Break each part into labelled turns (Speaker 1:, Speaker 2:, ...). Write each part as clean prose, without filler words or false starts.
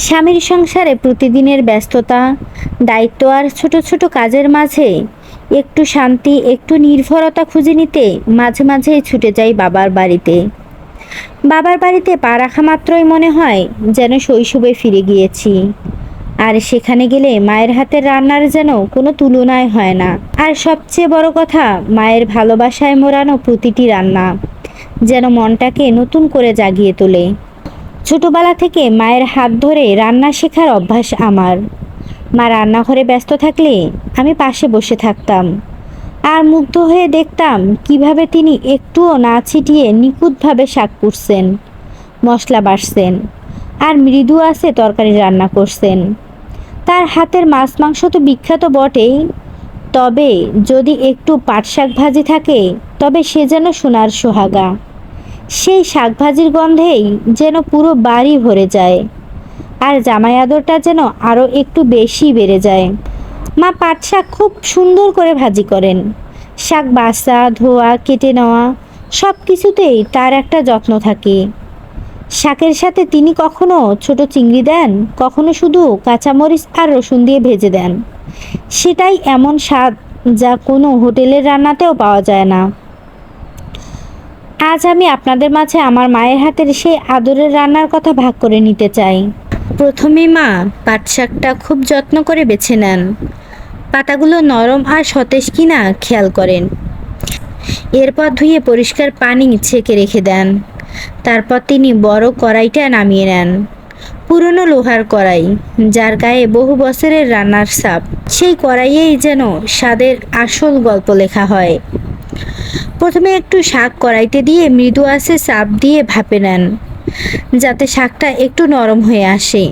Speaker 1: স্বামীর সংসারে প্রতিদিনের ব্যস্ততা, দায়িত্ব আর ছোট ছোট কাজের মাঝে একটু শান্তি, একটু নির্ভরতা খুঁজে নিতে মাঝে মাঝেই ছুটে যাই বাবার বাড়িতে। বাবার বাড়িতে পা রাখা মাত্রই মনে হয় যেন শৈশবে ফিরে গিয়েছি। আর সেখানে গেলে মায়ের হাতের রান্নার যেন কোনো তুলনাই হয় না। আর সবচেয়ে বড় কথা, মায়ের ভালোবাসায় মোড়ানো প্রতিটি রান্না যেন মনটাকে নতুন করে জাগিয়ে তোলে। ছোটবেলা থেকে মায়ের হাত ধরে রান্না শেখার অভ্যাস আমার। মা রান্নাঘরে ব্যস্ত থাকলে আমি পাশে বসে থাকতাম আর মুগ্ধ হয়ে দেখতাম কিভাবে তিনি একটুও না ছিটিয়ে নিখুঁতভাবে শাক কুটছেন, মশলা বাটছেন আর মৃদু আছে তরকারি রান্না করছেন। তার হাতের মাছ মাংস তো বিখ্যাত বটেই, তবে যদি একটু পাট শাক ভাজি থাকে তবে সে যেন সোনার সোহাগা। সেই শাকভাজির গন্ধেই যেন পুরো বাড়ি ভরে যায়, আর জামাই আদরটা যেন আরও একটু বেশি বেড়ে যায়। মা পাট শাক খুব সুন্দর করে ভাজি করেন। শাক বাছা, ধোয়া, কেটে নেওয়া সব কিছুতেই তার একটা যত্ন থাকে। শাকের সাথে তিনি কখনো ছোট চিংড়ি দেন, কখনো শুধু কাঁচামরিচ আর রসুন দিয়ে ভেজে দেন। সেটাই এমন স্বাদ যা কোনো হোটেলের রান্নাতেও পাওয়া যায় না। আজ আমি আপনাদের মাঝে আমার মায়ের হাতের সেই আদরের রান্নার কথা ভাগ করে নিতে চাই। প্রথমে মা পাট শাকটা খুব যত্ন করে বেছে নেন। পাতাগুলো নরম আর সতেজ কিনা খেয়াল করেন। এরপর ধুয়ে পরিষ্কার পানি ছেঁকে রেখে দেন। তারপর তিনি বড় কড়াইটা নামিয়ে নেন। পুরনো লোহার কড়াই, যার গায়ে বহু বছরের রান্নার ছাপ। সেই কড়াইয়েই যেন স্বাদের আসল গল্প লেখা হয়। প্রথমে একটু শাক কড়াইতে দিয়ে মৃদু আঁচে চাপ দিয়ে ভাপে নেন, যাতে শাকটা একটু নরম হয়ে আসে।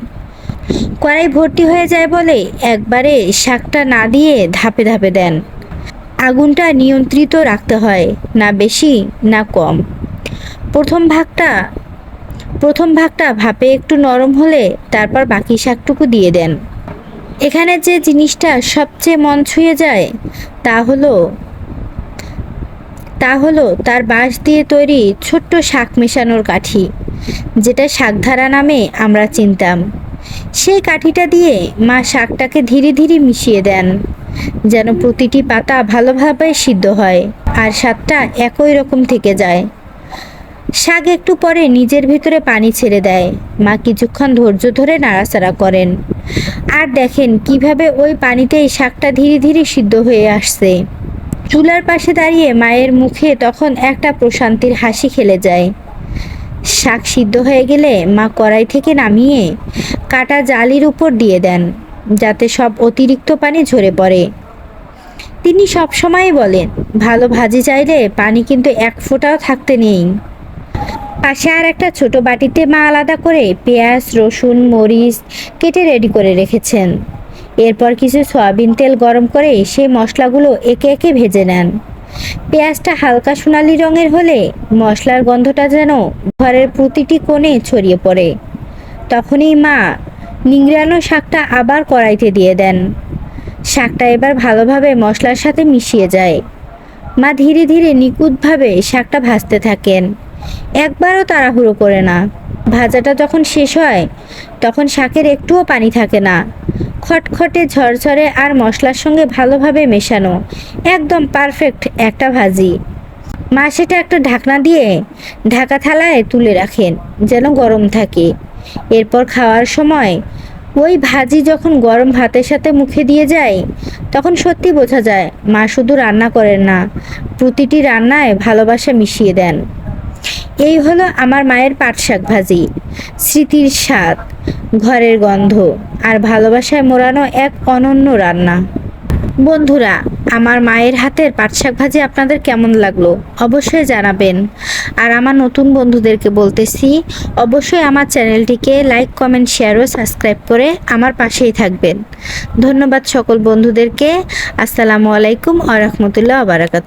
Speaker 1: কড়াই ভর্তি হয়ে যায় বলে একবারে শাকটা না দিয়ে ধাপে ধাপে দেন। আগুনটা নিয়ন্ত্রিত রাখতে হয়, না বেশি না কম। প্রথম ভাগটা ভাপে একটু নরম হলে তারপর বাকি শাকটুকু দিয়ে দেন। এখানে যে জিনিসটা সবচেয়ে মন ছুঁয়ে যায় তা হলো তার বাঁশ দিয়ে তৈরি ছোট্ট শাক মেশানোর কাঠি, যেটা শাকধারা নামে আমরা চিনতাম। সেই কাঠিটা দিয়ে মা শাকটাকে ধীরে ধীরে মিশিয়ে দেন, যেন প্রতিটি পাতা ভালোভাবে সিদ্ধ হয় আর স্বাদটা একই রকম থেকে যায়। শাক একটু পরে নিজের ভিতরে পানি ছেড়ে দেয়। মা কিছুক্ষণ ধৈর্য ধরে নাড়াচাড়া করেন আর দেখেন কিভাবে ওই পানিতেই শাকটা ধীরে ধীরে সিদ্ধ হয়ে আসছে। চুলার পাশে দাঁড়িয়ে মায়ের মুখে তখন একটা প্রশান্তির হাসি খেলে যায়। শাক সিদ্ধ হয়ে গেলে মা কড়াই থেকে নামিয়ে কাটা জালির উপর দিয়ে দেন, যাতে সব অতিরিক্ত পানি ঝরে পড়ে। তিনি সবসময় বলেন, ভালো ভাজি চাইলে পানি কিন্তু এক ফোঁটাও থাকতে নেই। পাশে আর একটা ছোট বাটিতে মা আলাদা করে পেঁয়াজ, রসুন, মরিচ কেটে রেডি করে রেখেছেন। এরপর কিছু সয়াবিন তেল গরম করে সেই মশলাগুলো একে একে ভেজে নেন। পেঁয়াজটা হালকা সোনালি রঙের হলে মশলার গন্ধটা যেন ঘরের প্রতিটি কোণে ছড়িয়ে পড়ে। তখনই মা নিংড়ানো শাকটা আবার কড়াইতে দিয়ে দেন। শাকটা এবার ভালোভাবে মশলার সাথে মিশিয়ে যায়। মা ধীরে ধীরে নিখুঁতভাবে শাকটা ভাজতে থাকেন, একবারও তাড়াহুড়ো করে না। ভাজাটা যখন শেষ হয় তখন শাকের একটুও পানি থাকে না। খটখটে, ঝরঝরে আর মশলার সঙ্গে ভালোভাবে মেশানো, একদম পারফেক্ট একটা ভাজি। মা সেটা একটা ঢাকনা দিয়ে ঢাকা থালায় তুলে রাখেন, যেন গরম থাকে। এরপর খাওয়ার সময় ওই ভাজি যখন গরম ভাতের সাথে মুখে দিয়ে যায়, তখন সত্যি বোঝা যায় মা শুধু রান্না করেন না, প্রতিটি রান্নায় ভালোবাসা মিশিয়ে দেন। এই হলো আমার মায়ের পাট শাক ভাজি, স্মৃতির স্বাদ, ঘরের গন্ধ আর ভালোবাসায় মোড়ানো এক অনন্য রান্না। বন্ধুরা, আমার মায়ের হাতের পাট শাক ভাজি আপনাদের কেমন লাগলো অবশ্যই জানাবেন। আর আমার নতুন বন্ধুদেরকে বলতেছি, অবশ্যই আমার চ্যানেলটিকে লাইক, কমেন্ট, শেয়ার ও সাবস্ক্রাইব করে আমার পাশেই থাকবেন। ধন্যবাদ সকল বন্ধুদেরকে। আসসালামু আলাইকুম ওয়া রাহমাতুল্লাহি ওয়া বারাকাতুহু।